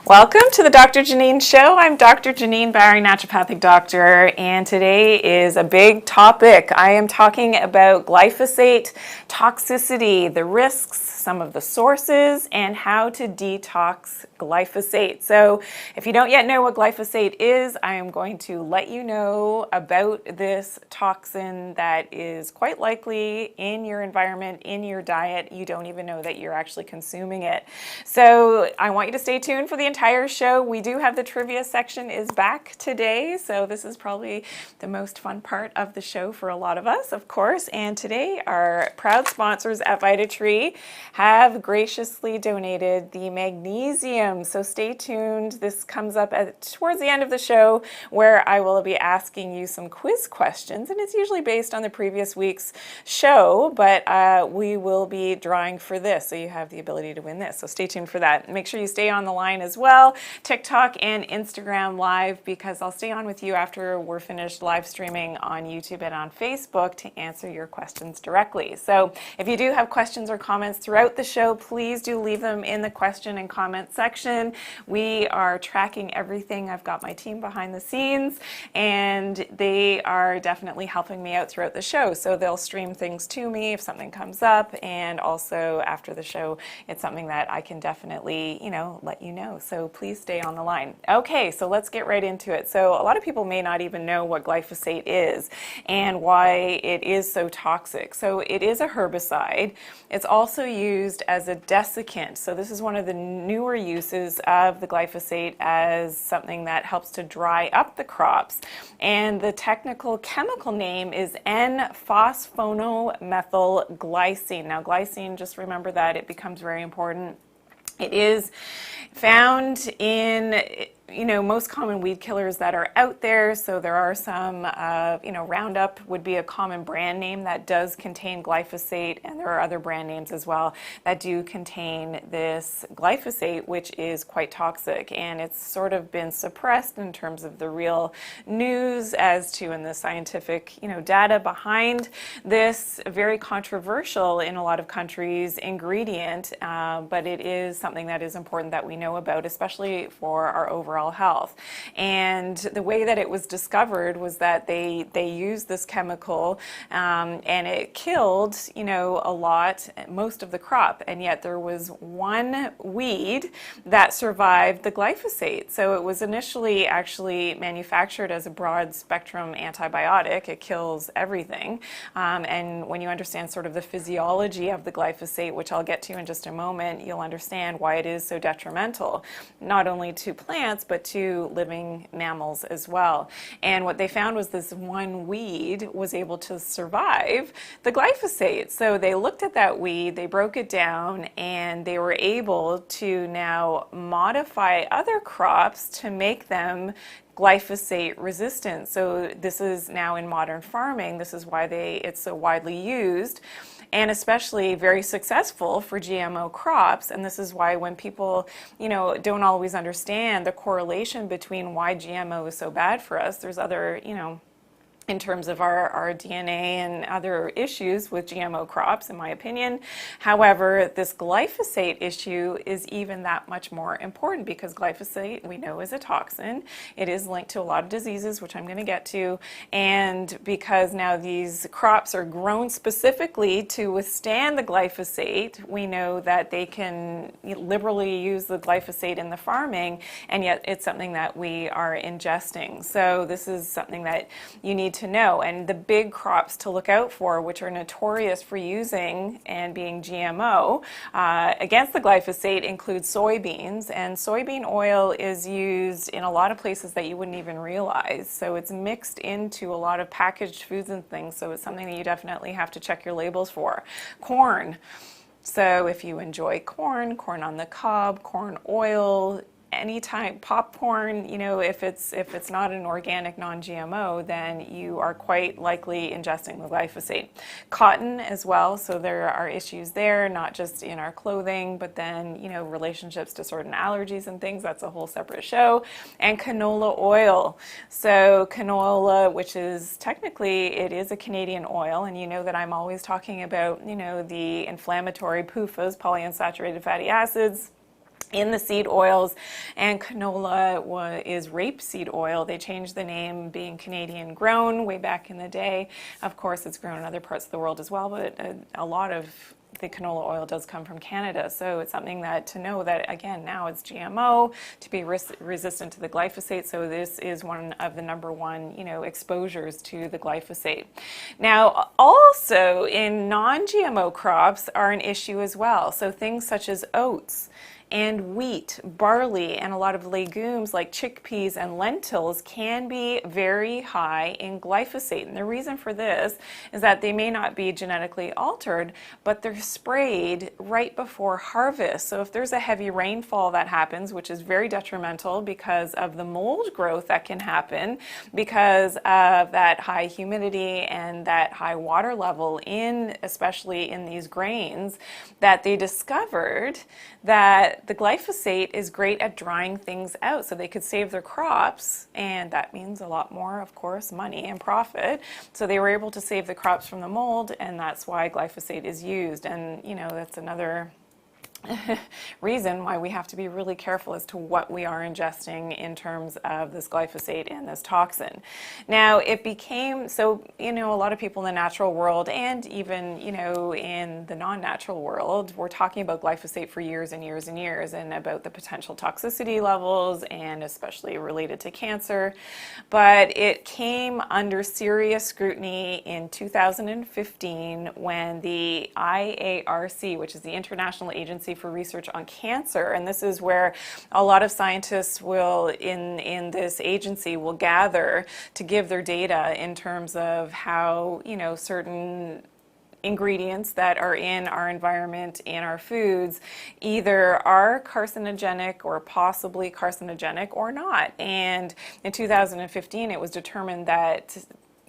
Welcome to the Dr. Janine Show. I'm Dr. Janine Bowring, naturopathic doctor, and today is a big topic. I am talking about glyphosate toxicity, the risks, some of the sources, and how to detox glyphosate. So if you don't yet know what glyphosate is, I am going to let you know about this toxin that is quite likely in your environment, in your diet. You don't even know that you're actually consuming it. So I want you to stay tuned for the entire show. We do have the trivia section is back today, so this is probably the most fun part of the show for a lot of us, of course. And today our proud sponsors at VitaTree have graciously donated the magnesium. So stay tuned. This comes up towards the end of the show where I will be asking you some quiz questions, and it's usually based on the previous week's show, but we will be drawing for this, so you have the ability to win this. So stay tuned for that. Make sure you stay on the line as well, TikTok and Instagram Live, because I'll stay on with you after we're finished live streaming on YouTube and on Facebook to answer your questions directly. So if you do have questions or comments throughout the show, please do leave them in the question and comment section. We are tracking everything. I've got my team behind the scenes, and they are definitely helping me out throughout the show. So they'll stream things to me if something comes up, and also after the show, it's something that I can definitely, let you know. So please stay on the line. Okay, so let's get right into it. So a lot of people may not even know what glyphosate is and why it is so toxic. So it is a herbicide. It's also used as a desiccant. So this is one of the newer uses of the glyphosate as something that helps to dry up the crops. And the technical chemical name is N-phosphonomethylglycine. Now glycine, just remember that it becomes very important. It is found in most common weed killers that are out there. So there are some, Roundup would be a common brand name that does contain glyphosate, and there are other brand names as well that do contain this glyphosate, which is quite toxic, and it's sort of been suppressed in terms of the real news as to in the scientific, data behind this very controversial in a lot of countries ingredient, but it is something that is important that we know about, especially for our overall health. And the way that it was discovered was that they used this chemical and it killed most of the crop, and yet there was one weed that survived the glyphosate. So it was initially actually manufactured as a broad spectrum antibiotic. It kills everything, and when you understand sort of the physiology of the glyphosate, which I'll get to in just a moment, you'll understand why it is so detrimental, not only to plants but to living mammals as well. And what they found was this one weed was able to survive the glyphosate. So they looked at that weed, they broke it down, and they were able to now modify other crops to make them glyphosate resistant. So this is now in modern farming. This is why it's so widely used, and especially very successful for GMO crops. And this is why when people, don't always understand the correlation between why GMO is so bad for us, there's other, in terms of our DNA and other issues with GMO crops, in my opinion. However, this glyphosate issue is even that much more important because glyphosate, we know, is a toxin. It is linked to a lot of diseases, which I'm going to get to. And because now these crops are grown specifically to withstand the glyphosate, we know that they can liberally use the glyphosate in the farming, and yet it's something that we are ingesting. So this is something that you need to know. And the big crops to look out for, which are notorious for using and being GMO against the glyphosate, include soybeans. And soybean oil is used in a lot of places that you wouldn't even realize. So it's mixed into a lot of packaged foods and things. So it's something that you definitely have to check your labels for. Corn. So if you enjoy corn on the cob, corn oil, any type popcorn, if it's not an organic non-GMO, then you are quite likely ingesting the glyphosate. Cotton as well, so there are issues there, not just in our clothing, but then relationships to certain allergies and things. That's a whole separate show. And canola oil. So canola, which is technically it is a Canadian oil, and you know that I'm always talking about the inflammatory PUFAs, polyunsaturated fatty acids. in the seed oils, and canola is rapeseed oil. They changed the name, being Canadian grown way back in the day. Of course, it's grown in other parts of the world as well, but a lot of the canola oil does come from Canada. So it's something that to know that, again, now it's GMO to be resistant to the glyphosate. So this is one of the number one, exposures to the glyphosate. Now, also in non-GMO crops are an issue as well. So things such as oats and wheat, barley, and a lot of legumes like chickpeas and lentils can be very high in glyphosate. And the reason for this is that they may not be genetically altered, but they're sprayed right before harvest. So if there's a heavy rainfall that happens, which is very detrimental because of the mold growth that can happen because of that high humidity and that high water level especially in these grains, that they discovered that the glyphosate is great at drying things out, so they could save their crops, and that means a lot more, of course, money and profit. So they were able to save the crops from the mold, and that's why glyphosate is used. And that's another reason why we have to be really careful as to what we are ingesting in terms of this glyphosate and this toxin. Now, it became, so, a lot of people in the natural world and even, in the non-natural world, we're talking about glyphosate for years and years and years and about the potential toxicity levels and especially related to cancer. But it came under serious scrutiny in 2015 when the IARC, which is the International Agency for Research on Cancer, and this is where a lot of scientists will in this agency will gather to give their data in terms of how certain ingredients that are in our environment, in our foods, either are carcinogenic or possibly carcinogenic or not. And in 2015 it was determined that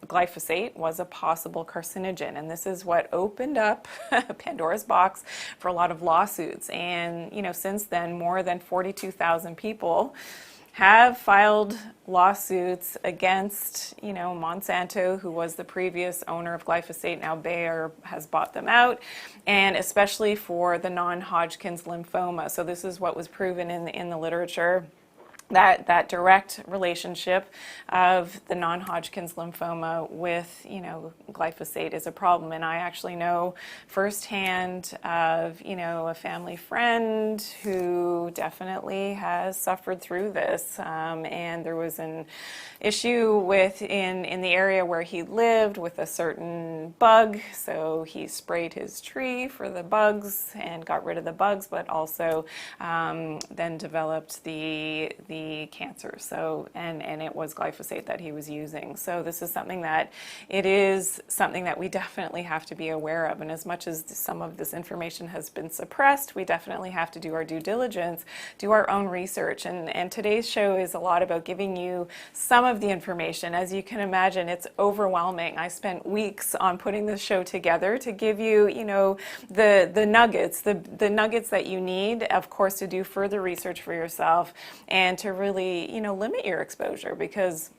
glyphosate was a possible carcinogen, and this is what opened up Pandora's box for a lot of lawsuits. And since then, more than 42,000 people have filed lawsuits against Monsanto, who was the previous owner of glyphosate. Now Bayer has bought them out, and especially for the non-Hodgkin's lymphoma. So this is what was proven in the literature, that direct relationship of the non-Hodgkin's lymphoma with glyphosate is a problem. And I actually know firsthand of a family friend who definitely has suffered through this, and there was an issue in the area where he lived with a certain bug, so he sprayed his tree for the bugs and got rid of the bugs, but also then developed the cancer. So and it was glyphosate that he was using. So this is something that we definitely have to be aware of. And as much as some of this information has been suppressed, we definitely have to do our due diligence, do our own research. And today's show is a lot about giving you some of the information. As you can imagine, it's overwhelming. I spent weeks on putting this show together to give you, the nuggets, the nuggets that you need, of course, to do further research for yourself and to really, limit your exposure, because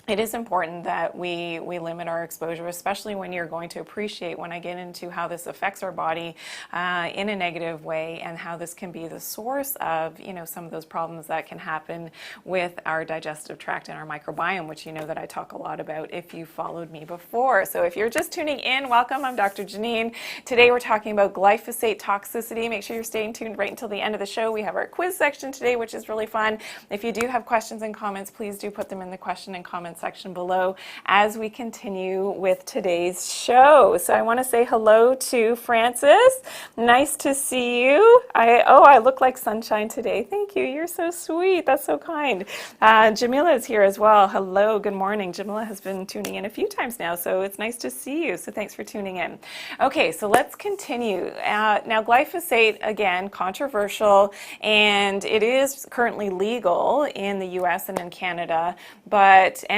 it is important that we limit our exposure, especially when you're going to appreciate when I get into how this affects our body in a negative way, and how this can be the source of some of those problems that can happen with our digestive tract and our microbiome, which that I talk a lot about if you followed me before. So if you're just tuning in, welcome. I'm Dr. Janine. Today we're talking about glyphosate toxicity. Make sure you're staying tuned right until the end of the show. We have our quiz section today, which is really fun. If you do have questions and comments, please do put them in the question and comment section below as we continue with today's show. So I want to say hello to Francis. Nice to see you. I look like sunshine today. Thank you. You're so sweet. That's so kind. Jamila is here as well. Hello. Good morning. Jamila has been tuning in a few times now, so it's nice to see you. So thanks for tuning in. Okay, so let's continue. Now, glyphosate, again, controversial, and it is currently legal in the U.S. and in Canada,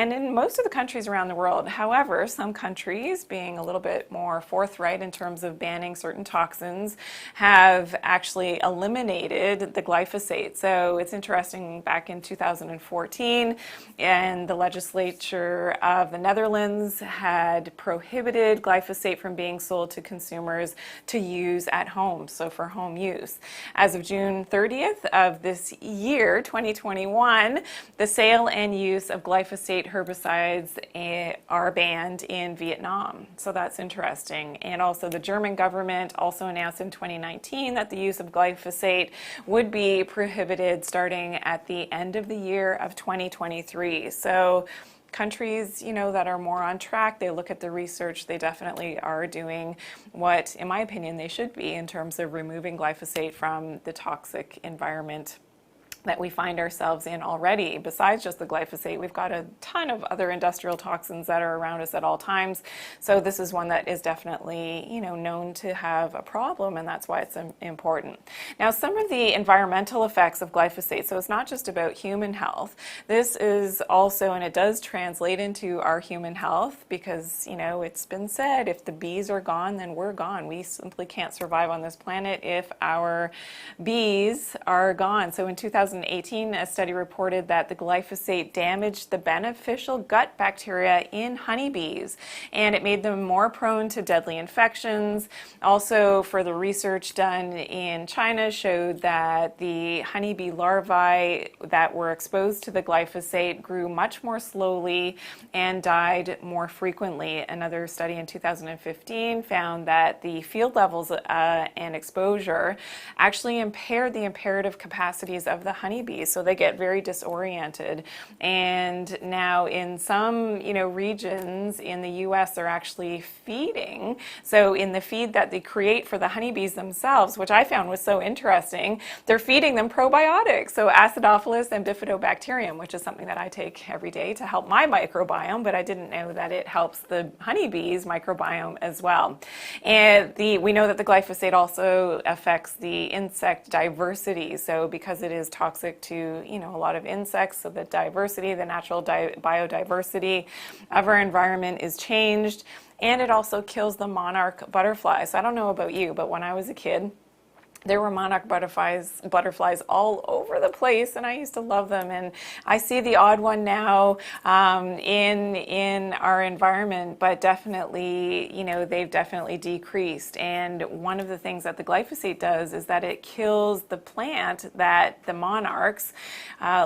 and in most of the countries around the world. However, some countries, being a little bit more forthright in terms of banning certain toxins, have actually eliminated the glyphosate. So it's interesting, back in 2014, and the legislature of the Netherlands had prohibited glyphosate from being sold to consumers to use at home, so for home use. As of June 30th of this year, 2021, the sale and use of glyphosate herbicides are banned in Vietnam. So that's interesting. And also the German government also announced in 2019 that the use of glyphosate would be prohibited starting at the end of the year of 2023. So countries, that are more on track, they look at the research, they definitely are doing what, in my opinion, they should be in terms of removing glyphosate from the toxic environment that we find ourselves in already. Besides just the glyphosate, we've got a ton of other industrial toxins that are around us at all times. So this is one that is definitely, known to have a problem, and that's why it's important. Now, some of the environmental effects of glyphosate, so it's not just about human health. This is also, and it does translate into our human health, because, it's been said, if the bees are gone, then we're gone. We simply can't survive on this planet if our bees are gone. So in 2018, a study reported that the glyphosate damaged the beneficial gut bacteria in honeybees, and it made them more prone to deadly infections. Also, further research done in China showed that the honeybee larvae that were exposed to the glyphosate grew much more slowly and died more frequently. Another study in 2015 found that the field levels and exposure actually impaired the imperative capacities of the honeybees, so they get very disoriented. And now in some, regions in the US, they're actually feeding. So in the feed that they create for the honeybees themselves, which I found was so interesting, they're feeding them probiotics, so Acidophilus and Bifidobacterium, which is something that I take every day to help my microbiome, but I didn't know that it helps the honeybees' microbiome as well. And we know that the glyphosate also affects the insect diversity, so because it is toxic to a lot of insects, so the diversity, the natural biodiversity of our environment is changed, and it also kills the monarch butterfly. So I don't know about you, but when I was a kid, there were monarch butterflies all over the place, and I used to love them. And I see the odd one now in our environment, but definitely, they've definitely decreased. And one of the things that the glyphosate does is that it kills the plant that the monarchs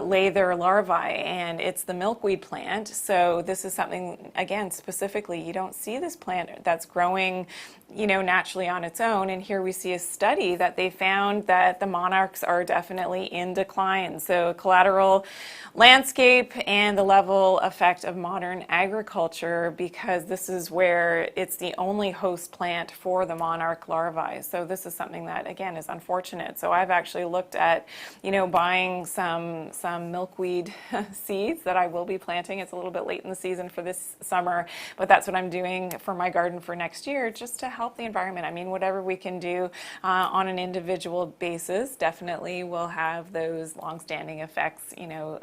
lay their larvae, and it's the milkweed plant. So this is something, again, specifically, you don't see this plant that's growing naturally on its own. And here we see a study that they found that the monarchs are definitely in decline. So collateral landscape and the level effect of modern agriculture, because this is where it's the only host plant for the monarch larvae. So this is something that, again, is unfortunate. So I've actually looked at, buying some milkweed seeds that I will be planting. It's a little bit late in the season for this summer, but that's what I'm doing for my garden for next year, just to help the environment. I mean, whatever we can do on an individual basis definitely will have those long-standing effects,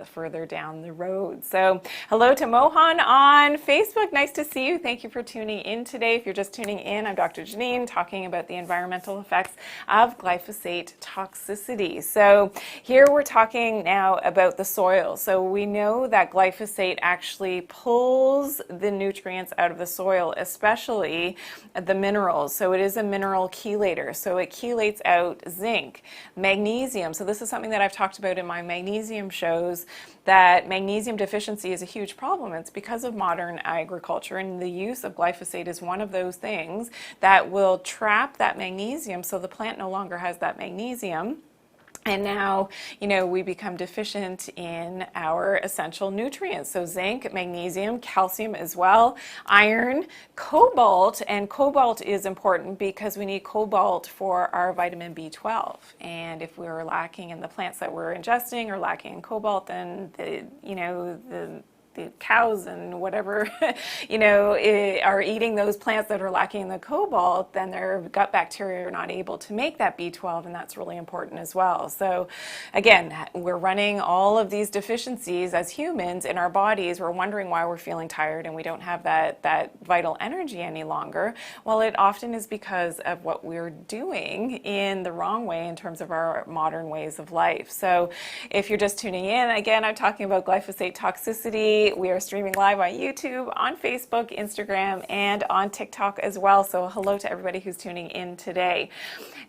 further down the road. So hello to Mohan on Facebook. Nice to see you. Thank you for tuning in today. If you're just tuning in, I'm Dr. Janine, talking about the environmental effects of glyphosate toxicity. So here we're talking now about the soil. So we know that glyphosate actually pulls the nutrients out of the soil, especially the minerals. So it is a mineral chelator. So it chelates out zinc, magnesium. So this is something that I've talked about in my magnesium shows, that magnesium deficiency is a huge problem. It's because of modern agriculture, and the use of glyphosate is one of those things that will trap that magnesium, so the plant no longer has that magnesium. And now, we become deficient in our essential nutrients. So zinc, magnesium, calcium as well, iron, cobalt. And cobalt is important because we need cobalt for our vitamin B12. And if we're lacking in the plants that we're ingesting or lacking in cobalt, then the the cows and whatever, are eating those plants that are lacking the cobalt, then their gut bacteria are not able to make that B12, and that's really important as well. So again, we're running all of these deficiencies as humans in our bodies. We're wondering why we're feeling tired and we don't have that vital energy any longer. Well, it often is because of what we're doing in the wrong way in terms of our modern ways of life. So if you're just tuning in, again, I'm talking about glyphosate toxicity. We are streaming live on YouTube, on Facebook, Instagram, and on TikTok as well. So hello to everybody who's tuning in today.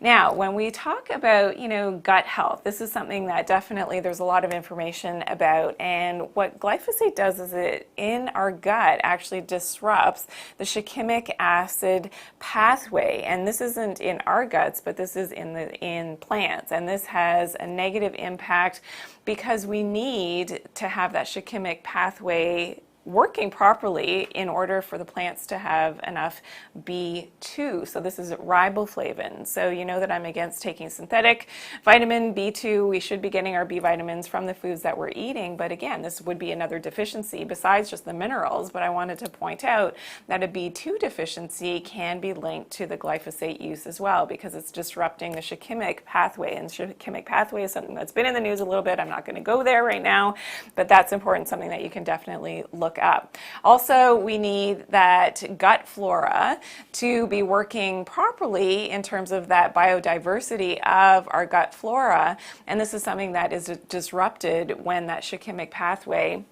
Now, when we talk about, gut health, this is something that definitely there's a lot of information about. And what glyphosate does is it, in our gut, actually disrupts the shikimic acid pathway. And this isn't in our guts, but this is in plants. And this has a negative impact because we need to have that shikimic pathway working properly in order for the plants to have enough B2. So this is riboflavin. So you know that I'm against taking synthetic vitamin B2. We should be getting our B vitamins from the foods that we're eating. But again, this would be another deficiency besides just the minerals. But I wanted to point out that a B2 deficiency can be linked to the glyphosate use as well, because it's disrupting the shikimic pathway. And shikimic pathway is something that's been in the news a little bit. I'm not going to go there right now, but that's important, something that you can definitely look up. Also, we need that gut flora to be working properly in terms of that biodiversity of our gut flora, and this is something that is disrupted when that shikimic pathway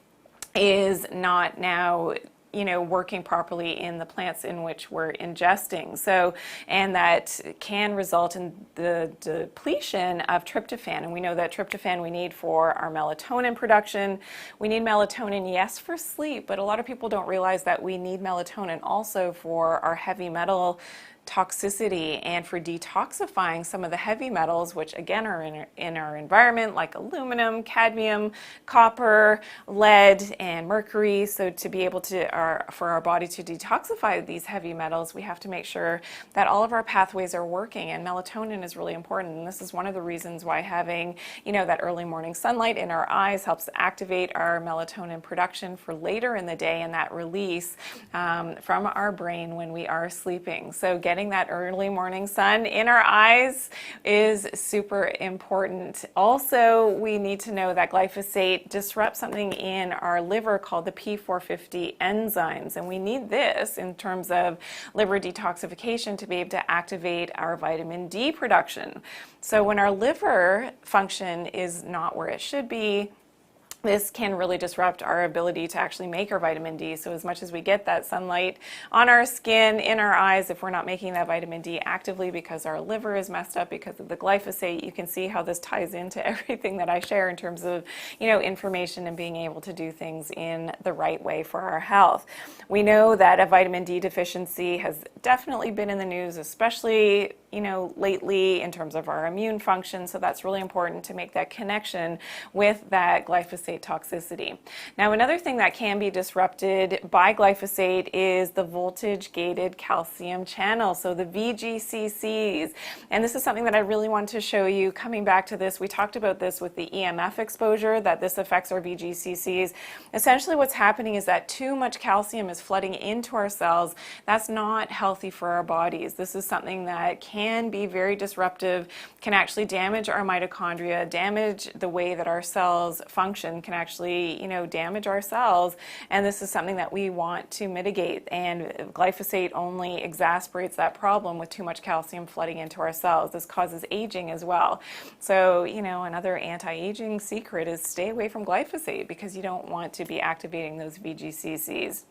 is not now working properly in the plants in which we're ingesting. So, and that can result in the depletion of tryptophan. And we know that tryptophan we need for our melatonin production. We need melatonin, yes, for sleep, but a lot of people don't realize that we need melatonin also for our heavy metal toxicity and for detoxifying some of the heavy metals, which again are in our environment, like aluminum, cadmium, copper, lead, and mercury. So to be able to, for our body to detoxify these heavy metals, we have to make sure that all of our pathways are working, and melatonin is really important. And this is one of the reasons why having, that early morning sunlight in our eyes helps activate our melatonin production for later in the day and that release from our brain when we are sleeping. So getting that early morning sun in our eyes is super important. Also, we need to know that glyphosate disrupts something in our liver called the P450 enzymes, and we need this in terms of liver detoxification to be able to activate our vitamin D production. So when our liver function is not where it should be, this can really disrupt our ability to actually make our vitamin D. So as much as we get that sunlight on our skin, in our eyes, if we're not making that vitamin D actively because our liver is messed up because of the glyphosate, you can see how this ties into everything that I share in terms of, information and being able to do things in the right way for our health. We know that a vitamin D deficiency has definitely been in the news, especially lately in terms of our immune function. So that's really important to make that connection with that glyphosate toxicity. Now, another thing that can be disrupted by glyphosate is the voltage-gated calcium channel, so the VGCCs. And this is something that I really want to show you. Coming back to this, we talked about this with the EMF exposure, that this affects our VGCCs. Essentially what's happening is that too much calcium is flooding into our cells. That's not healthy for our bodies. This is something that can be very disruptive, can actually damage our mitochondria, damage the way that our cells function, can actually, damage our cells. And this is something that we want to mitigate. And glyphosate only exacerbates that problem with too much calcium flooding into our cells. This causes aging as well. So, another anti-aging secret is stay away from glyphosate because you don't want to be activating those VGCCs.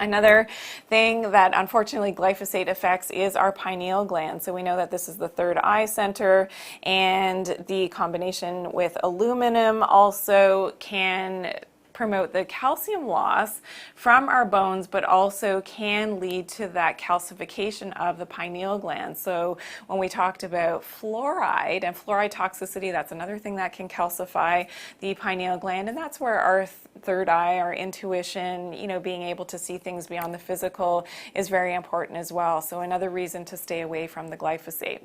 Another thing that unfortunately glyphosate affects is our pineal gland. So we know that this is the third eye center, and the combination with aluminum also can promote the calcium loss from our bones, but also can lead to that calcification of the pineal gland. So when we talked about fluoride and fluoride toxicity, that's another thing that can calcify the pineal gland, and that's where our third eye, our intuition, being able to see things beyond the physical is very important as well. So another reason to stay away from the glyphosate.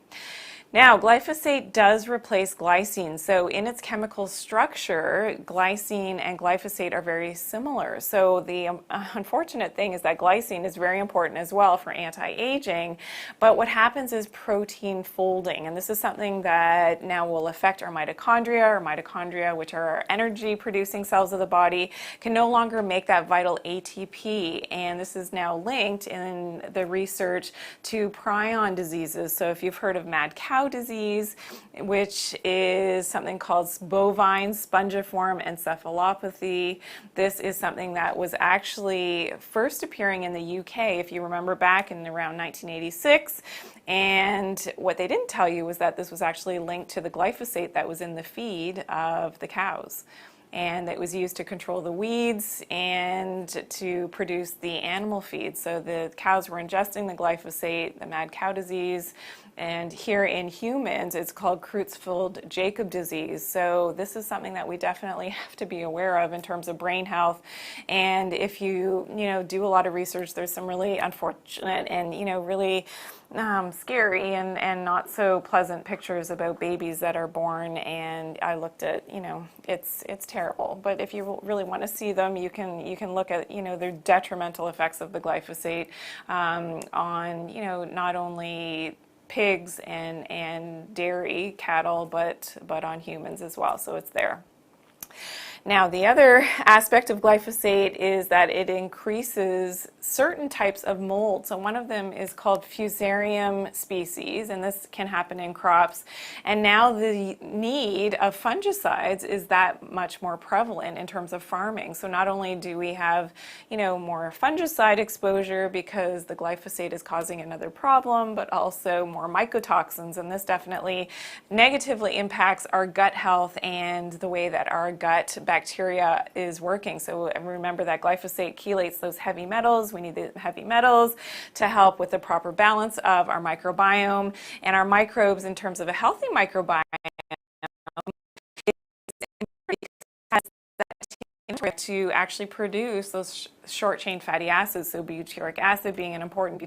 Now, glyphosate does replace glycine. So in its chemical structure, glycine and glyphosate are very similar. So the unfortunate thing is that glycine is very important as well for anti-aging, but what happens is protein folding, and this is something that now will affect our mitochondria, which are our energy-producing cells of the body, can no longer make that vital ATP, and this is now linked in the research to prion diseases. So if you've heard of mad cow disease, which is something called bovine spongiform encephalopathy. This is something that was actually first appearing in the UK, if you remember back in around 1986. And what they didn't tell you was that this was actually linked to the glyphosate that was in the feed of the cows. And it was used to control the weeds and to produce the animal feed. So the cows were ingesting the glyphosate, the mad cow disease, and here in humans it's called Creutzfeldt-Jakob disease. So this is something that we definitely have to be aware of in terms of brain health. And if you do a lot of research, there's some really unfortunate and really scary and not so pleasant pictures about babies that are born, and I looked at, it's terrible. But if you really want to see them, you can look at, the detrimental effects of the glyphosate on, not only pigs and dairy cattle, but on humans as well. So it's there. Now, the other aspect of glyphosate is that it increases certain types of mold. So one of them is called Fusarium species, and this can happen in crops. And now the need of fungicides is that much more prevalent in terms of farming. So not only do we have, more fungicide exposure because the glyphosate is causing another problem, but also more mycotoxins. And this definitely negatively impacts our gut health and the way that our gut bacteria is working. So remember that glyphosate chelates those heavy metals. We need the heavy metals to help with the proper balance of our microbiome, and our microbes, in terms of a healthy microbiome, to actually produce those short-chain fatty acids, so butyric acid being an important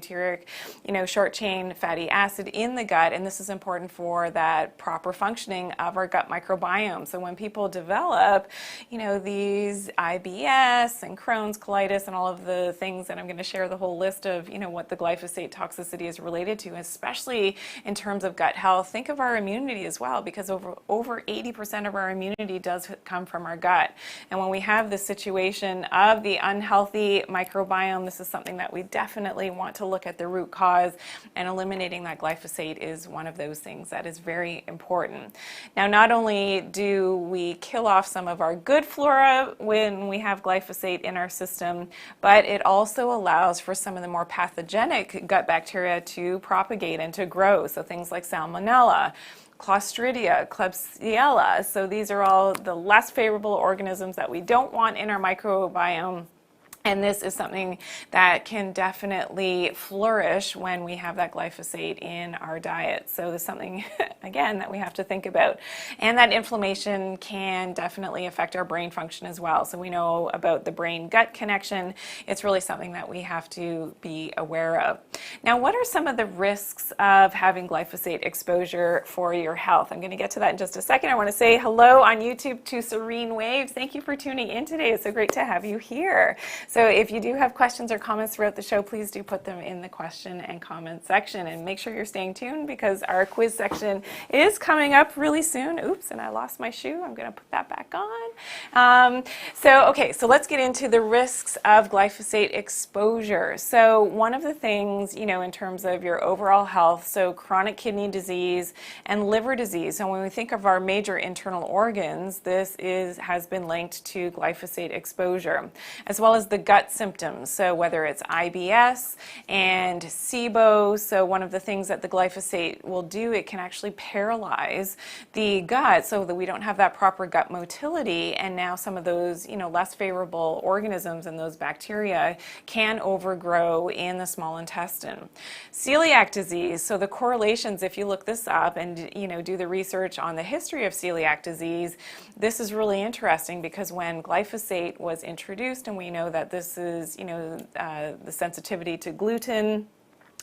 short-chain fatty acid in the gut, and this is important for that proper functioning of our gut microbiome. So when people develop, these IBS and Crohn's colitis and all of the things that I'm going to share the whole list of, what the glyphosate toxicity is related to, especially in terms of gut health, think of our immunity as well, because over 80% of our immunity does come from our gut. And when we have this situation of the unhealthy microbiome, this is something that we definitely want to look at the root cause, and eliminating that glyphosate is one of those things that is very important. Now, not only do we kill off some of our good flora when we have glyphosate in our system, but it also allows for some of the more pathogenic gut bacteria to propagate and to grow. So things like Salmonella, Clostridia, Klebsiella. So these are all the less favorable organisms that we don't want in our microbiome. And this is something that can definitely flourish when we have that glyphosate in our diet. So this is something, again, that we have to think about. And that inflammation can definitely affect our brain function as well. So we know about the brain-gut connection. It's really something that we have to be aware of. Now, what are some of the risks of having glyphosate exposure for your health? I'm going to get to that in just a second. I want to say hello on YouTube to Serene Waves. Thank you for tuning in today. It's so great to have you here. So if you do have questions or comments throughout the show, please do put them in the question and comment section, and make sure you're staying tuned because our quiz section is coming up really soon. Oops, and I lost my shoe. I'm going to put that back on. So let's get into the risks of glyphosate exposure. So one of the things, in terms of your overall health, so chronic kidney disease and liver disease. So when we think of our major internal organs, this has been linked to glyphosate exposure, as well as the gut symptoms. So whether it's IBS and SIBO, so one of the things that the glyphosate will do, it can actually paralyze the gut so that we don't have that proper gut motility, and now some of those, less favorable organisms and those bacteria can overgrow in the small intestine. Celiac disease, so the correlations, if you look this up and do the research on the history of celiac disease, this is really interesting because when glyphosate was introduced, and we know that this is, the sensitivity to gluten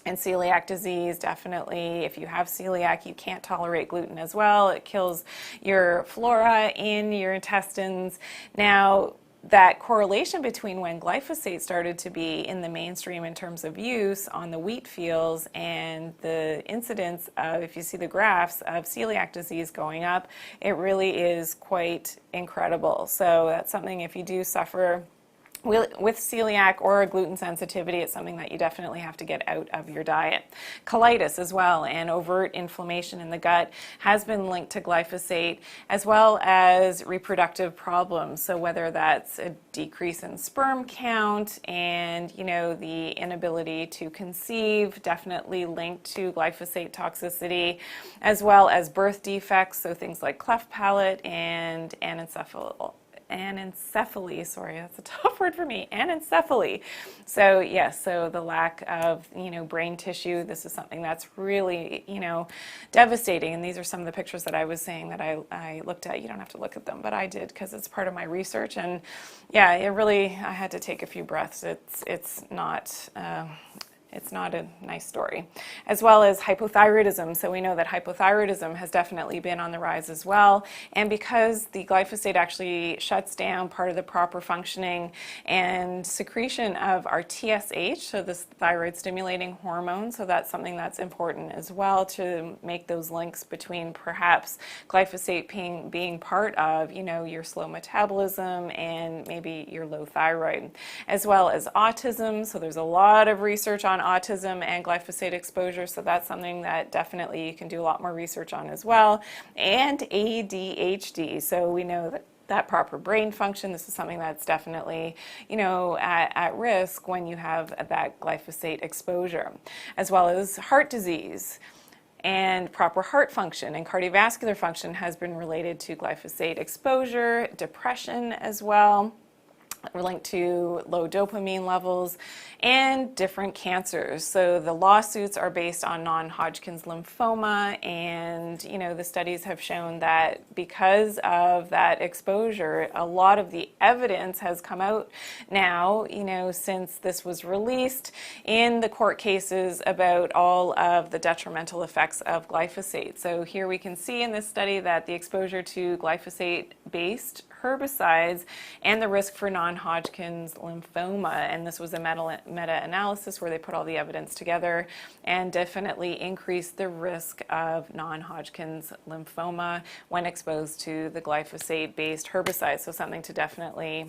And celiac disease, definitely, if you have celiac, you can't tolerate gluten as well. It kills your flora in your intestines. Now, that correlation between when glyphosate started to be in the mainstream in terms of use on the wheat fields and the incidence of, if you see the graphs, of celiac disease going up, it really is quite incredible. So that's something, if you do suffer with celiac or a gluten sensitivity, it's something that you definitely have to get out of your diet. Colitis as well, and overt inflammation in the gut has been linked to glyphosate, as well as reproductive problems. So whether that's a decrease in sperm count and, you know, the inability to conceive, definitely linked to glyphosate toxicity, as well as birth defects, so things like cleft palate and anencephaly, sorry, that's a tough word for me, anencephaly. So yes, so the lack of, you know, brain tissue, this is something that's really, you know, devastating. And these are some of the pictures that I was saying that I looked at. You don't have to look at them, but I did because it's part of my research. And yeah, it really, I had to take a few breaths. It's not a nice story. As well as hypothyroidism. So we know that hypothyroidism has definitely been on the rise as well. And because the glyphosate actually shuts down part of the proper functioning and secretion of our TSH, so this thyroid stimulating hormone, so that's something that's important as well to make those links between perhaps glyphosate being part of, you know, your slow metabolism and maybe your low thyroid. As well as autism. So there's a lot of research on autism and glyphosate exposure, so that's something that definitely you can do a lot more research on as well. And ADHD, so we know that proper brain function, this is something that's definitely, you know, at risk when you have that glyphosate exposure. As well as heart disease. And proper heart function and cardiovascular function has been related to glyphosate exposure, depression as well. We're linked to low dopamine levels and different cancers. So the lawsuits are based on non-Hodgkin's lymphoma, and you know the studies have shown that because of that exposure, a lot of the evidence has come out now, you know, since this was released in the court cases about all of the detrimental effects of glyphosate. So here we can see in this study that the exposure to glyphosate-based herbicides and the risk for non-Hodgkin's lymphoma, and this was a meta-analysis where they put all the evidence together and definitely increased the risk of non-Hodgkin's lymphoma when exposed to the glyphosate-based herbicides. So something to definitely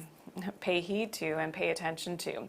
pay heed to and pay attention to.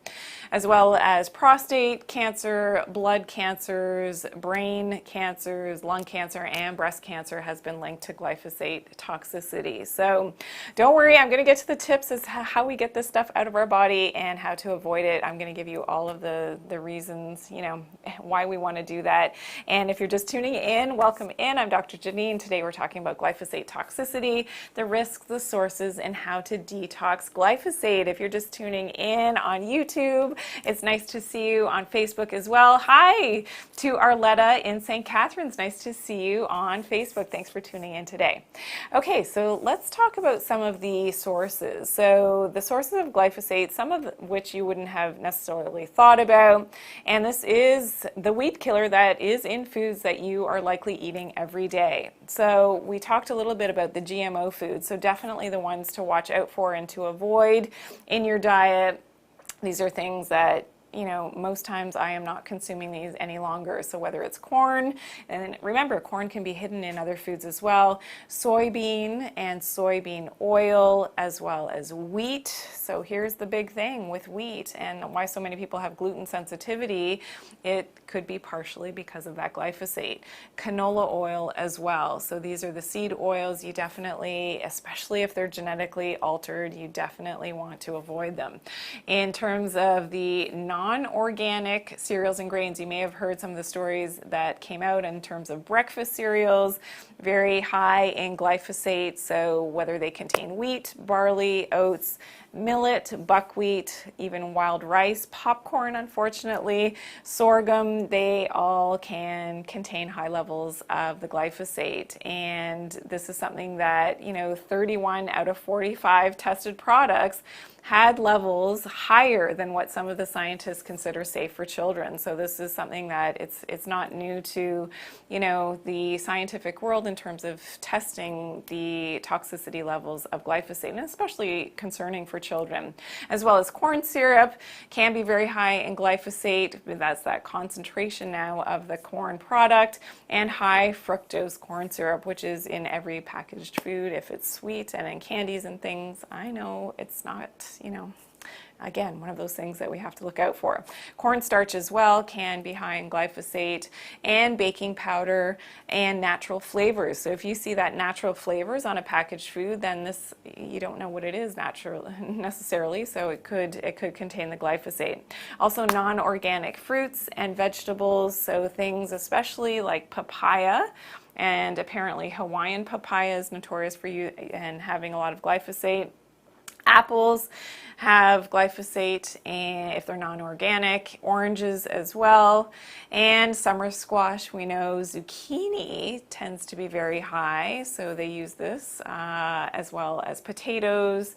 As well as prostate cancer, blood cancers, brain cancers, lung cancer, and breast cancer has been linked to glyphosate toxicity. So don't worry, I'm going to get to the tips as how we get this stuff out of our body and how to avoid it. I'm going to give you all of the reasons, you know, why we want to do that. And if you're just tuning in, welcome in. I'm Dr. Janine. Today we're talking about glyphosate toxicity, the risks, the sources, and how to detox glyphosate. If you're just tuning in on YouTube, it's nice to see you on Facebook as well. Hi to Arletta in St. Catharines. Nice to see you on Facebook. Thanks for tuning in today. Okay, so let's talk about some of the sources. So the sources of glyphosate, some of which you wouldn't have necessarily thought about, and this is the weed killer that is in foods that you are likely eating every day. So we talked a little bit about the GMO foods, so definitely the ones to watch out for and to avoid in your diet. These are things that, you know, most times I am not consuming these any longer. So whether it's corn, and remember, corn can be hidden in other foods as well, soybean and soybean oil, as well as wheat. So here's the big thing with wheat and why so many people have gluten sensitivity. It could be partially because of that glyphosate. Canola oil as well. So these are the seed oils. You definitely, especially if they're genetically altered, you definitely want to avoid them. In terms of the non-organic cereals and grains, you may have heard some of the stories that came out in terms of breakfast cereals, very high in glyphosate. So whether they contain wheat, barley, oats, millet, buckwheat, even wild rice, popcorn, unfortunately, sorghum, they all can contain high levels of the glyphosate. And this is something that, 31 out of 45 tested products had levels higher than what some of the scientists consider safe for children. So this is something that it's not new to, the scientific world in terms of testing the toxicity levels of glyphosate, and especially concerning for children. As well as corn syrup can be very high in glyphosate. That's that concentration now of the corn product, and high fructose corn syrup, which is in every packaged food if it's sweet, and in candies and things. I know it's not, again, one of those things that we have to look out for. Cornstarch as well can be high in glyphosate, and baking powder, and natural flavors. So if you see that natural flavors on a packaged food, then you don't know what it is necessarily, so it could contain the glyphosate. Also non-organic fruits and vegetables, so things especially like papaya, and apparently Hawaiian papaya is notorious for and having a lot of glyphosate. Apples have glyphosate, and if they're non-organic, oranges as well, and summer squash, we know zucchini tends to be very high, so they use this, as well as potatoes,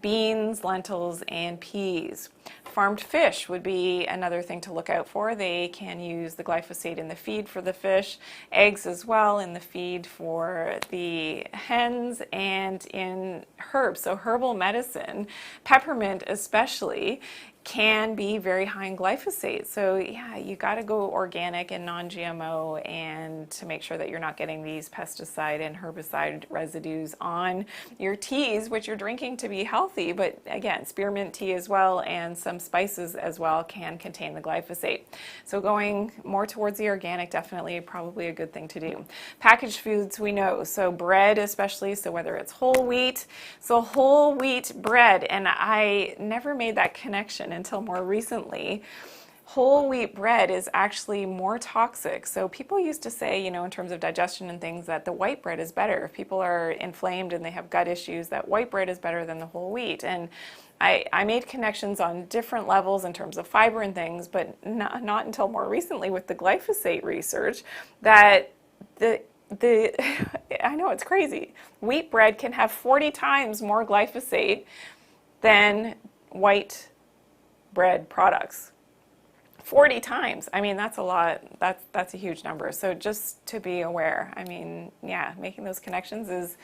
beans, lentils, and peas. Farmed fish would be another thing to look out for. They can use the glyphosate in the feed for the fish, eggs as well in the feed for the hens, and in herbs. So herbal medicine, peppermint especially, can be very high in glyphosate. So yeah, you got to go organic and non-GMO, and to make sure that you're not getting these pesticide and herbicide residues on your teas, which you're drinking to be healthy. But again, spearmint tea as well, and some spices as well, can contain the glyphosate. So going more towards the organic, definitely probably a good thing to do. Packaged foods, we know, so bread especially, so whether it's whole wheat, so whole wheat bread, and I never made that connection until more recently. Whole wheat bread is actually more toxic. So people used to say, in terms of digestion and things, that the white bread is better. If people are inflamed and they have gut issues, that white bread is better than the whole wheat. And I made connections on different levels in terms of fiber and things, but not until more recently with the glyphosate research that I know it's crazy. Wheat bread can have 40 times more glyphosate than white bread products. 40 times. I mean, that's a lot. That's a huge number. So just to be aware, I mean, yeah, making those connections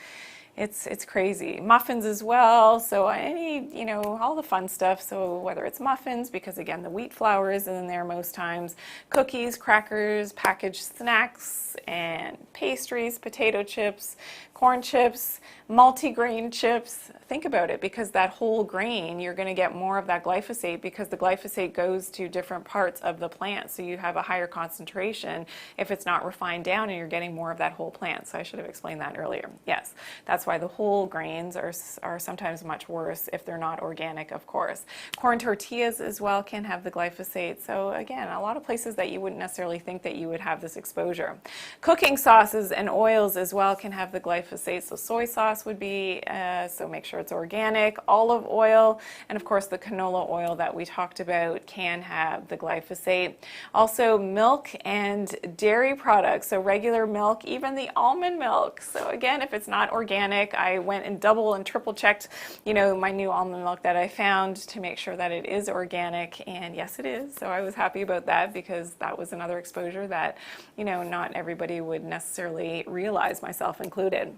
it's crazy. Muffins as well. So all the fun stuff. So whether it's muffins, because again, the wheat flour is in there most times, cookies, crackers, packaged snacks, and pastries, potato chips, corn chips, multigrain chips. Think about it, because that whole grain, you're going to get more of that glyphosate, because the glyphosate goes to different parts of the plant. So you have a higher concentration if it's not refined down, and you're getting more of that whole plant. So I should have explained that earlier. Yes, that's why the whole grains are sometimes much worse if they're not organic, of course. Corn tortillas as well can have the glyphosate. So again, a lot of places that you wouldn't necessarily think that you would have this exposure. Cooking sauces and oils as well can have the glyphosate. So soy sauce would be, so make sure it's organic. Olive oil, and of course the canola oil that we talked about, can have the glyphosate. Also milk and dairy products, so regular milk, even the almond milk. So again, if it's not organic, I went and double and triple checked, my new almond milk that I found to make sure that it is organic, and yes, it is. So I was happy about that, because that was another exposure that, not everybody would necessarily realize, myself included.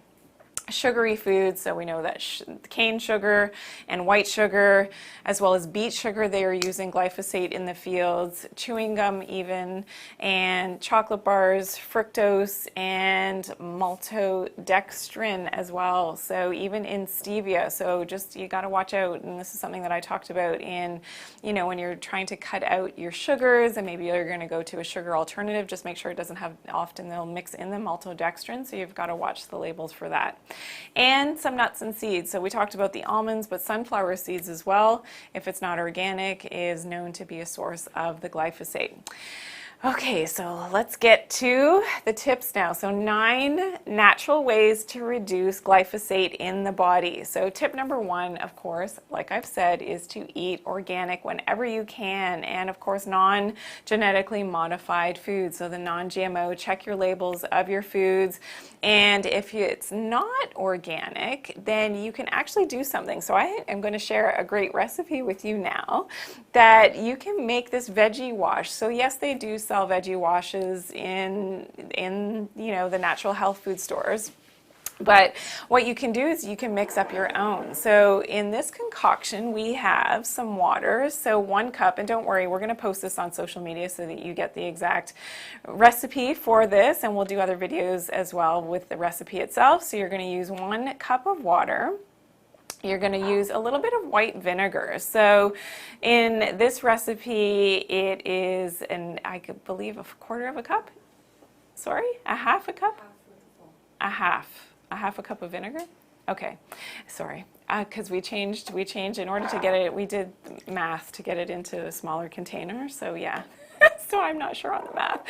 Sugary foods, so we know that cane sugar and white sugar, as well as beet sugar, they are using glyphosate in the fields, chewing gum even, and chocolate bars, fructose, and maltodextrin as well. So even in stevia, so just, you got to watch out, and this is something that I talked about in, when you're trying to cut out your sugars, and maybe you're going to go to a sugar alternative, just make sure it doesn't have, often they'll mix in the maltodextrin, so you've got to watch the labels for that. And some nuts and seeds. So we talked about the almonds, but sunflower seeds as well, if it's not organic, is known to be a source of the glyphosate. Okay, so let's get to the tips now. So 9 natural ways to reduce glyphosate in the body. So tip number 1, of course, like I've said, is to eat organic whenever you can. And of course, non-genetically modified foods. So the non-GMO, check your labels of your foods. And if it's not organic, then you can actually do something. So I am going to share a great recipe with you now that you can make this veggie wash. So yes, they do sell veggie washes in the natural health food stores. But what you can do is you can mix up your own. So in this concoction, we have some water. So 1 cup, and don't worry, we're going to post this on social media so that you get the exact recipe for this. And we'll do other videos as well with the recipe itself. So you're going to use 1 cup of water. You're going to use a little bit of white vinegar. So in this recipe, it is, I believe, a quarter of a cup. Sorry, a half a cup? A half a cup of vinegar? Okay, sorry, because we changed in order to get it, we did math to get it into a smaller container, so yeah. So I'm not sure on the math,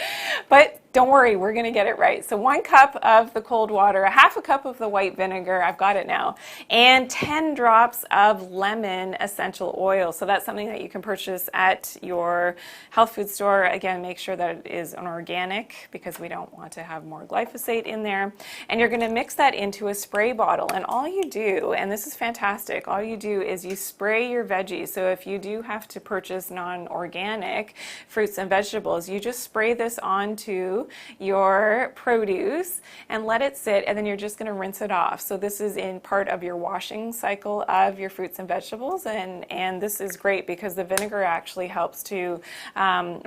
but don't worry, we're going to get it right. So 1 cup of the cold water, a half a cup of the white vinegar, I've got it now, and 10 drops of lemon essential oil. So that's something that you can purchase at your health food store. Again, make sure that it is an organic because we don't want to have more glyphosate in there. And you're going to mix that into a spray bottle. And all you do, and this is fantastic, all you do is you spray your veggies. So if you do have to purchase non-organic fruits and vegetables, you just spray this onto your produce and let it sit, and then you're just going to rinse it off. So this is in part of your washing cycle of your fruits and vegetables, and this is great because the vinegar actually helps to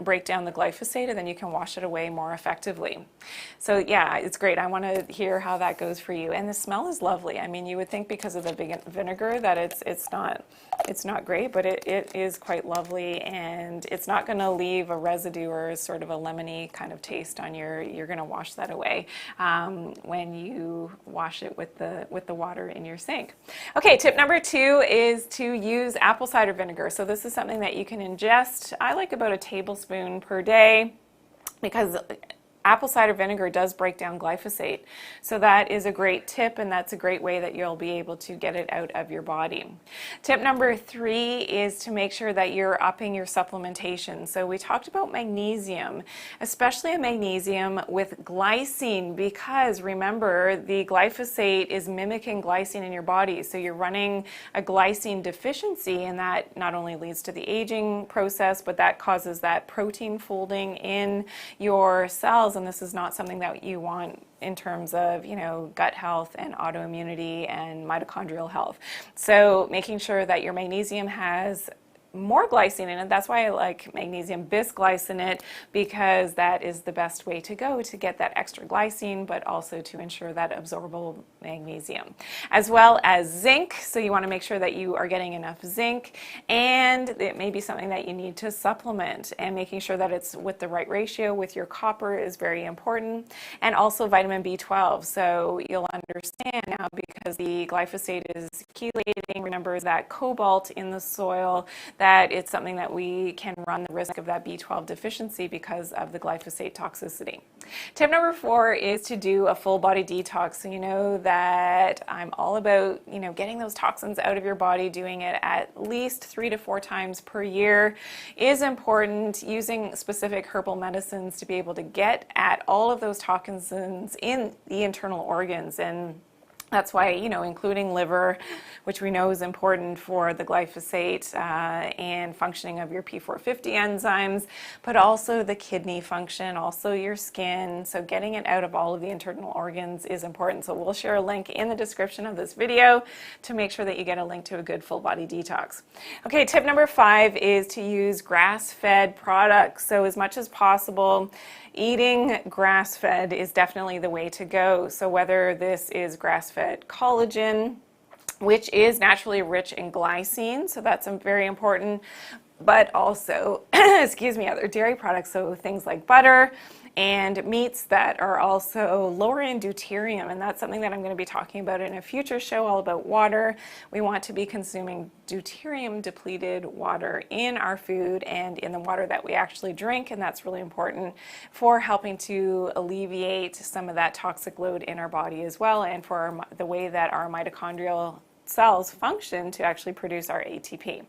break down the glyphosate, and then you can wash it away more effectively. So yeah, it's great. I want to hear how that goes for you. And the smell is lovely. I mean, you would think because of the vinegar that it's not great, but it is quite lovely, and it's not going to leave a residue or sort of a lemony kind of taste on you're going to wash that away when you wash it with the water in your sink. Okay, tip number 2 is to use apple cider vinegar. So this is something that you can ingest. I like about a tablespoon per day because apple cider vinegar does break down glyphosate. So that is a great tip, and that's a great way that you'll be able to get it out of your body. Tip number 3 is to make sure that you're upping your supplementation. So we talked about magnesium, especially a magnesium with glycine, because remember, the glyphosate is mimicking glycine in your body. So you're running a glycine deficiency, and that not only leads to the aging process, but that causes that protein folding in your cells. And this is not something that you want in terms of, gut health and autoimmunity and mitochondrial health. So making sure that your magnesium has more glycine in it. That's why I like magnesium bisglycinate, because that is the best way to go to get that extra glycine, but also to ensure that absorbable magnesium, as well as zinc. So you want to make sure that you are getting enough zinc, and it may be something that you need to supplement, and making sure that it's with the right ratio with your copper is very important, and also vitamin B12. So you'll understand now, because the glyphosate is chelating, remember that cobalt in the soil, that it's something that we can run the risk of that B12 deficiency because of the glyphosate toxicity. Tip number 4 is to do a full body detox. So you know that I'm all about, getting those toxins out of your body. Doing it at least 3 to 4 times per year is important. Using specific herbal medicines to be able to get at all of those toxins in the internal organs. And that's why, including liver, which we know is important for the glyphosate and functioning of your P450 enzymes, but also the kidney function, also your skin. So getting it out of all of the internal organs is important. So we'll share a link in the description of this video to make sure that you get a link to a good full body detox. Okay, tip number 5 is to use grass-fed products. So as much as possible, eating grass-fed is definitely the way to go. So whether this is grass-fed collagen, which is naturally rich in glycine, so that's very important. but also, excuse me, other dairy products, so things like butter and meats that are also lower in deuterium, and that's something that I'm going to be talking about in a future show all about water. We want to be consuming deuterium depleted water in our food and in the water that we actually drink, and that's really important for helping to alleviate some of that toxic load in our body as well, and for the way that our mitochondrial cells function to actually produce our ATP.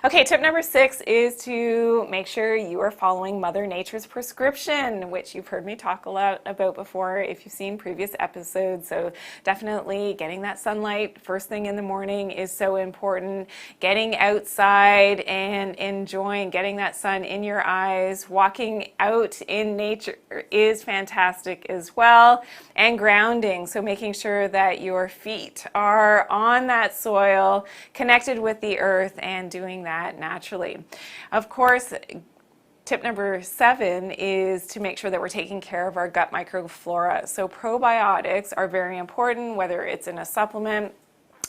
Okay, tip number 6 is to make sure you are following Mother Nature's prescription, which you've heard me talk a lot about before if you've seen previous episodes. So definitely getting that sunlight first thing in the morning is so important. Getting outside and enjoying getting that sun in your eyes, walking out in nature is fantastic as well, and grounding. So making sure that your feet are on that soil, connected with the earth, and doing that naturally. Of course, tip number 7 is to make sure that we're taking care of our gut microflora. So probiotics are very important, whether it's in a supplement,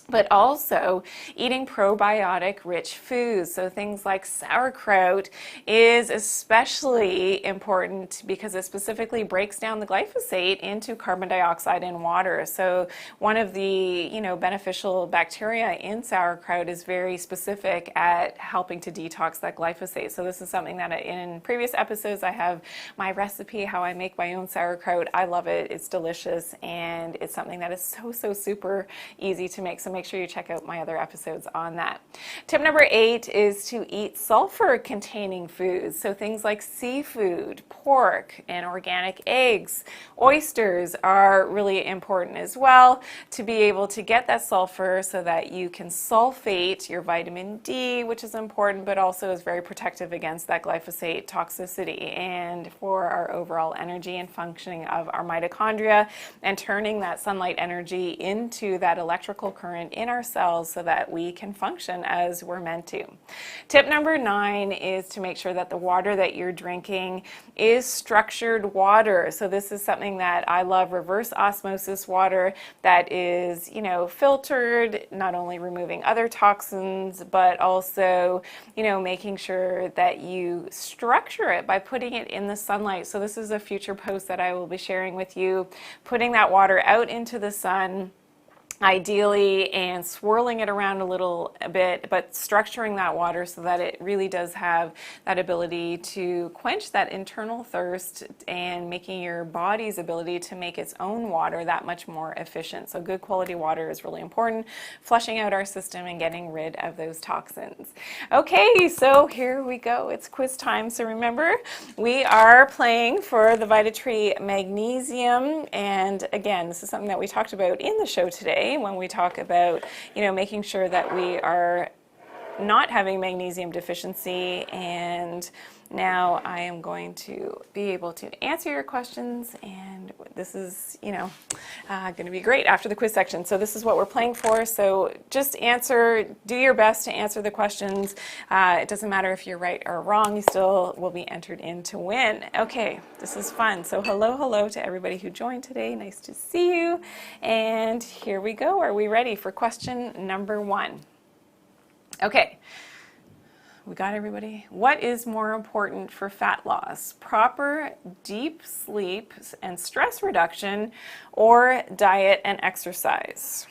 but also eating probiotic rich foods. So things like sauerkraut is especially important because it specifically breaks down the glyphosate into carbon dioxide and water. So one of the beneficial bacteria in sauerkraut is very specific at helping to detox that glyphosate. So this is something that in previous episodes I have my recipe, how I make my own sauerkraut. I love it. It's delicious, and it's something that is so super easy to make. So make sure you check out my other episodes on that. Tip number 8 is to eat sulfur containing foods. So things like seafood, pork, and organic eggs. Oysters are really important as well to be able to get that sulfur so that you can sulfate your vitamin D, which is important, but also is very protective against that glyphosate toxicity and for our overall energy and functioning of our mitochondria, and turning that sunlight energy into that electrical current in our cells so that we can function as we're meant to. Tip number 9 is to make sure that the water that you're drinking is structured water. So this is something that I love, reverse osmosis water that is, filtered, not only removing other toxins, but also, making sure that you structure it by putting it in the sunlight. So this is a future post that I will be sharing with you, putting that water out into the sun, ideally, and swirling it around a little bit, but structuring that water so that it really does have that ability to quench that internal thirst and making your body's ability to make its own water that much more efficient. So good quality water is really important, flushing out our system and getting rid of those toxins. Okay, so here we go. It's quiz time. So remember, we are playing for the VitaTree Magnesium, and again, this is something that we talked about in the show today when we talk about, making sure that we are not having magnesium deficiency. And now I am going to be able to answer your questions, and this is, going to be great after the quiz section. So this is what we're playing for. So just do your best to answer the questions. It doesn't matter if you're right or wrong, you still will be entered in to win. Okay, this is fun. So hello to everybody who joined today. Nice to see you. And here we go. Are we ready for question number 1? Okay. We got everybody? What is more important for fat loss? Proper deep sleep and stress reduction, or diet and exercise?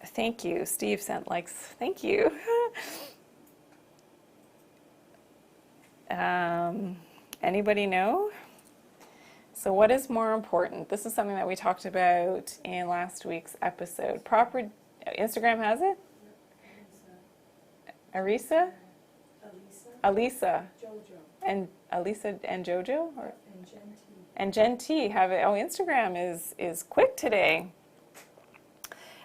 Thank you. Steve sent likes. Thank you. Anybody know? So what is more important? This is something that we talked about in last week's episode. Instagram has it? Arisa? Alisa. Jojo. And Alisa and Jojo? And Gen T have it. Oh, Instagram is quick today.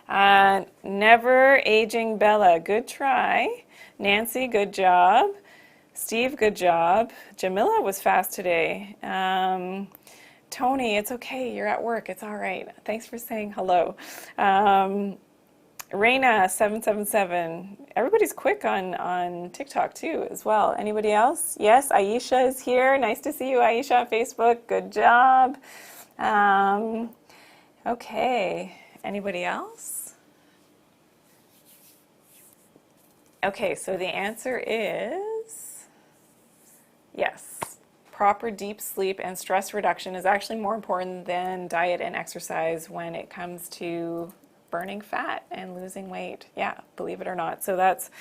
Never Aging Bella, good try. Nancy, good job. Steve, good job. Jamila was fast today. Tony, it's okay. You're at work. It's all right. Thanks for saying hello. Raina, 777. Everybody's quick on TikTok too as well. Anybody else? Yes, Aisha is here. Nice to see you, Aisha, on Facebook. Good job. Okay. Anybody else? Okay, so the answer is yes. Proper deep sleep and stress reduction is actually more important than diet and exercise when it comes to burning fat and losing weight. Yeah, believe it or not. So that's,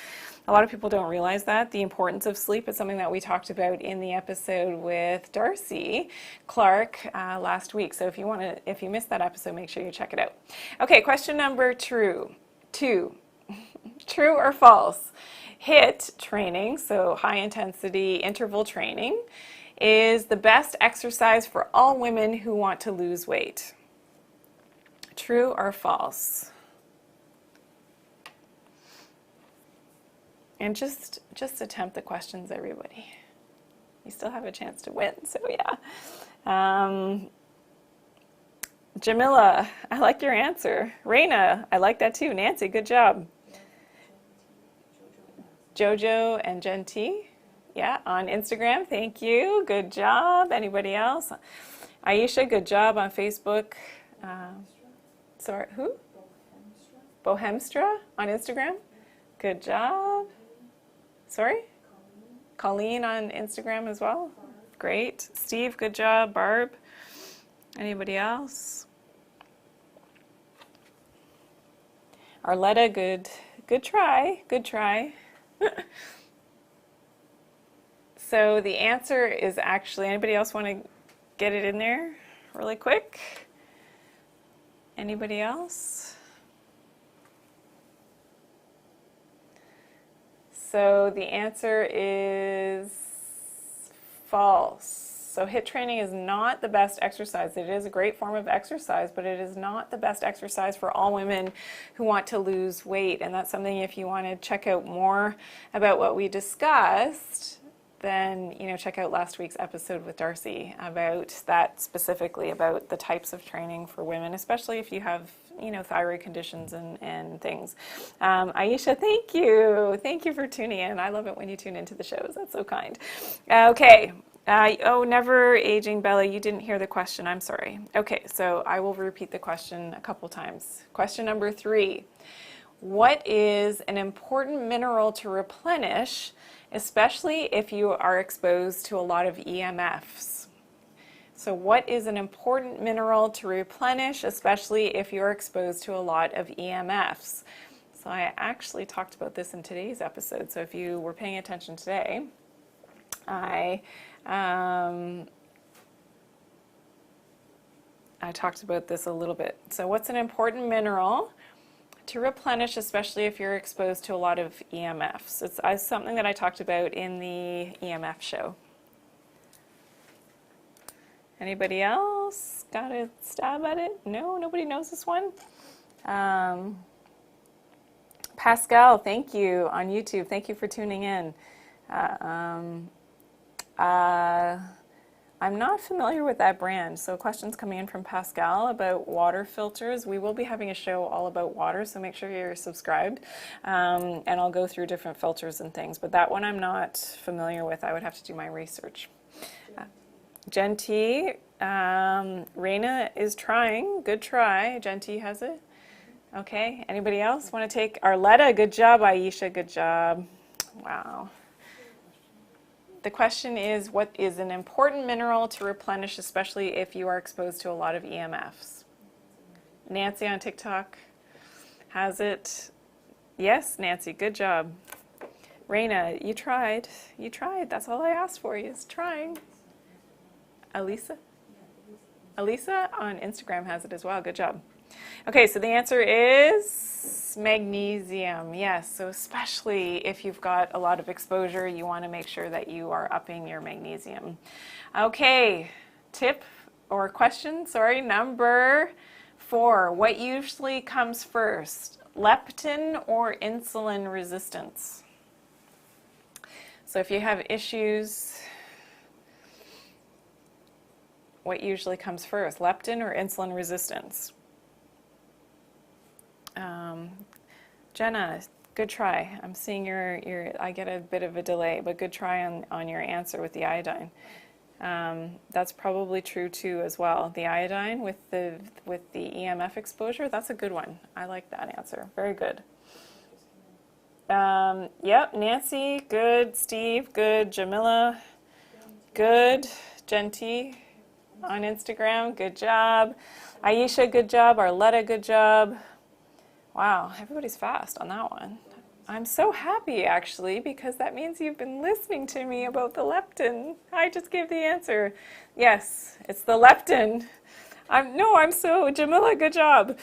a lot of people don't realize that. The importance of sleep is something that we talked about in the episode with Darcy Clark last week. So if you missed that episode, make sure you check it out. Okay, question number two. True or false? HIIT training, so high intensity interval training, is the best exercise for all women who want to lose weight. True or false? And just attempt the questions, everybody. You still have a chance to win, so yeah. Jamila, I like your answer. Raina, I like that too. Nancy, good job. Jojo and Jen T, yeah, on Instagram. Thank you. Good job. Anybody else? Aisha, good job on Facebook. Sorry, who? Bohemstra on Instagram. Good job. Sorry? Colleen on Instagram as well. Great. Steve, good job. Barb. Anybody else? Arletta, good try. Good try. So the answer is actually, anybody else want to get it in there really quick? Anybody else? So the answer is false. So HIIT training is not the best exercise. It is a great form of exercise, but it is not the best exercise for all women who want to lose weight. And that's something, if you want to check out more about what we discussed, then check out last week's episode with Darcy about that, specifically about the types of training for women, especially if you have thyroid conditions and things. Aisha, thank you. Thank you for tuning in. I love it when you tune into the shows. That's so kind. Okay. Never aging Bella, you didn't hear the question. I'm sorry. Okay, so I will repeat the question a couple times. Question number 3. What is an important mineral to replenish, especially if you are exposed to a lot of EMFs? So what is an important mineral to replenish, especially if you're exposed to a lot of EMFs? So I actually talked about this in today's episode. So if you were paying attention today, I talked about this a little bit. So what's an important mineral to replenish, especially if you're exposed to a lot of EMFs? It's something that I talked about in the EMF show. Anybody else got a stab at it? No, nobody knows this one? Pascal, thank you on YouTube. Thank you for tuning in. I'm not familiar with that brand, so questions coming in from Pascal about water filters. We will be having a show all about water, so make sure you're subscribed, and I'll go through different filters and things, but that one I'm not familiar with. I would have to do my research. Jen T, Raina is trying. Good try. Jen T has it. Okay, anybody else want to take? Arletta, good job. Aisha, good job. Wow. The question is, what is an important mineral to replenish, especially if you are exposed to a lot of EMFs? Nancy on TikTok has it. Yes, Nancy, good job. Raina, you tried. You tried. That's all I asked for you, is trying. Elisa? Elisa on Instagram has it as well. Good job. Okay, so the answer is magnesium. Yes, so especially if you've got a lot of exposure, you want to make sure that you are upping your magnesium. Okay, tip or question, number 4. What usually comes first, leptin or insulin resistance? So if you have issues, what usually comes first, leptin or insulin resistance? Jenna, good try. I'm seeing I get a bit of a delay, but good try on your answer with the iodine. That's probably true too as well. The iodine with the EMF exposure, that's a good one. I like that answer. Very good. Yep, Nancy, good. Steve, good. Jamila, good. Genti on Instagram, good job. Aisha, good job. Arletta, good job. Wow, everybody's fast on that one. I'm so happy, actually, because that means you've been listening to me about the leptin. I just gave the answer. Yes, it's the leptin. Jamila, good job.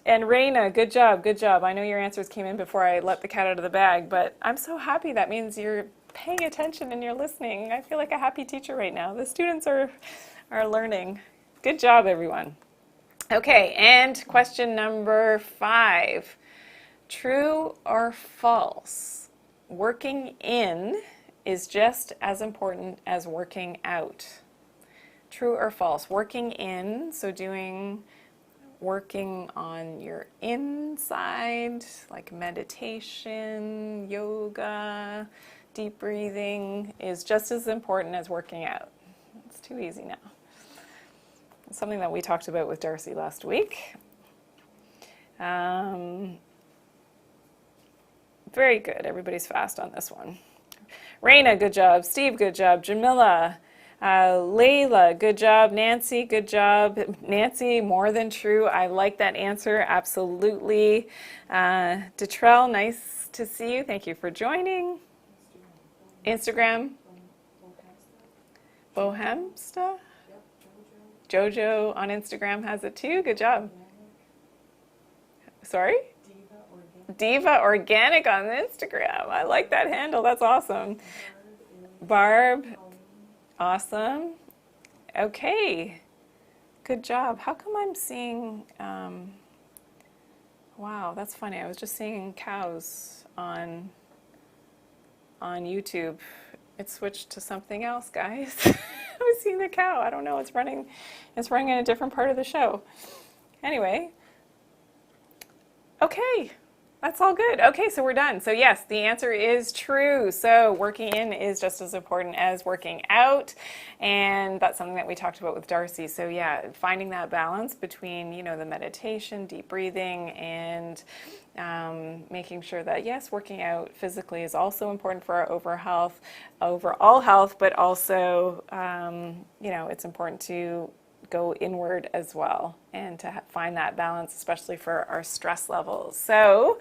And Raina, good job, good job. I know your answers came in before I let the cat out of the bag, but I'm so happy. That means you're paying attention and you're listening. I feel like a happy teacher right now. The students are learning. Good job, everyone. Okay, and question number 5. True or false? Working in is just as important as working out. True or false? Working in, so working on your inside, like meditation, yoga, deep breathing, is just as important as working out. It's too easy now. It's something that we talked about with Darcy last week. Very good. Everybody's fast on this one. Raina, good job. Steve, good job. Jamila, Layla, good job. Nancy, good job. Nancy, more than true. I like that answer. Absolutely. Detrell, nice to see you. Thank you for joining. Instagram. Bohemsta? Jojo on Instagram has it too. Good job. Sorry? Diva Organic on Instagram. I like that handle. That's awesome. Barb. Awesome. Okay. Good job. How come I'm seeing... wow, that's funny. I was just seeing cows on YouTube. It switched to something else, guys. I was seeing the cow. I don't know. It's running in a different part of the show. Anyway. Okay. That's all good. Okay, so we're done. So yes, the answer is true. So working in is just as important as working out. And that's something that we talked about with Darcy. So yeah, finding that balance between, the meditation, deep breathing, and making sure that, yes, working out physically is also important for our overall health, but also, it's important to go inward as well and to find that balance, especially for our stress levels. So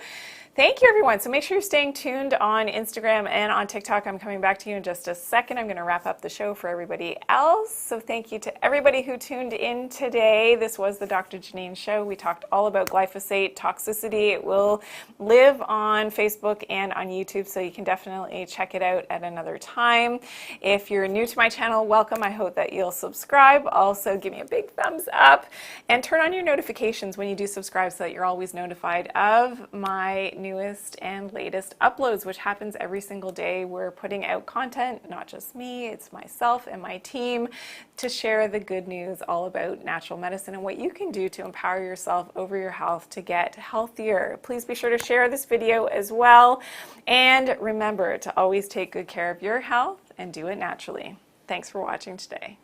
thank you, everyone. So make sure you're staying tuned on Instagram and on TikTok. I'm coming back to you in just a second. I'm going to wrap up the show for everybody else. So thank you to everybody who tuned in today. This was the Dr. Janine Show. We talked all about glyphosate toxicity. It will live on Facebook and on YouTube, so you can definitely check it out at another time. If you're new to my channel, welcome. I hope that you'll subscribe. Also, give me a big thumbs up and turn on your notifications when you do subscribe so that you're always notified of my newest and latest uploads, which happens every single day. We're putting out content, not just me, it's myself and my team, to share the good news all about natural medicine and what you can do to empower yourself over your health to get healthier. Please be sure to share this video as well. And remember to always take good care of your health and do it naturally. Thanks for watching today.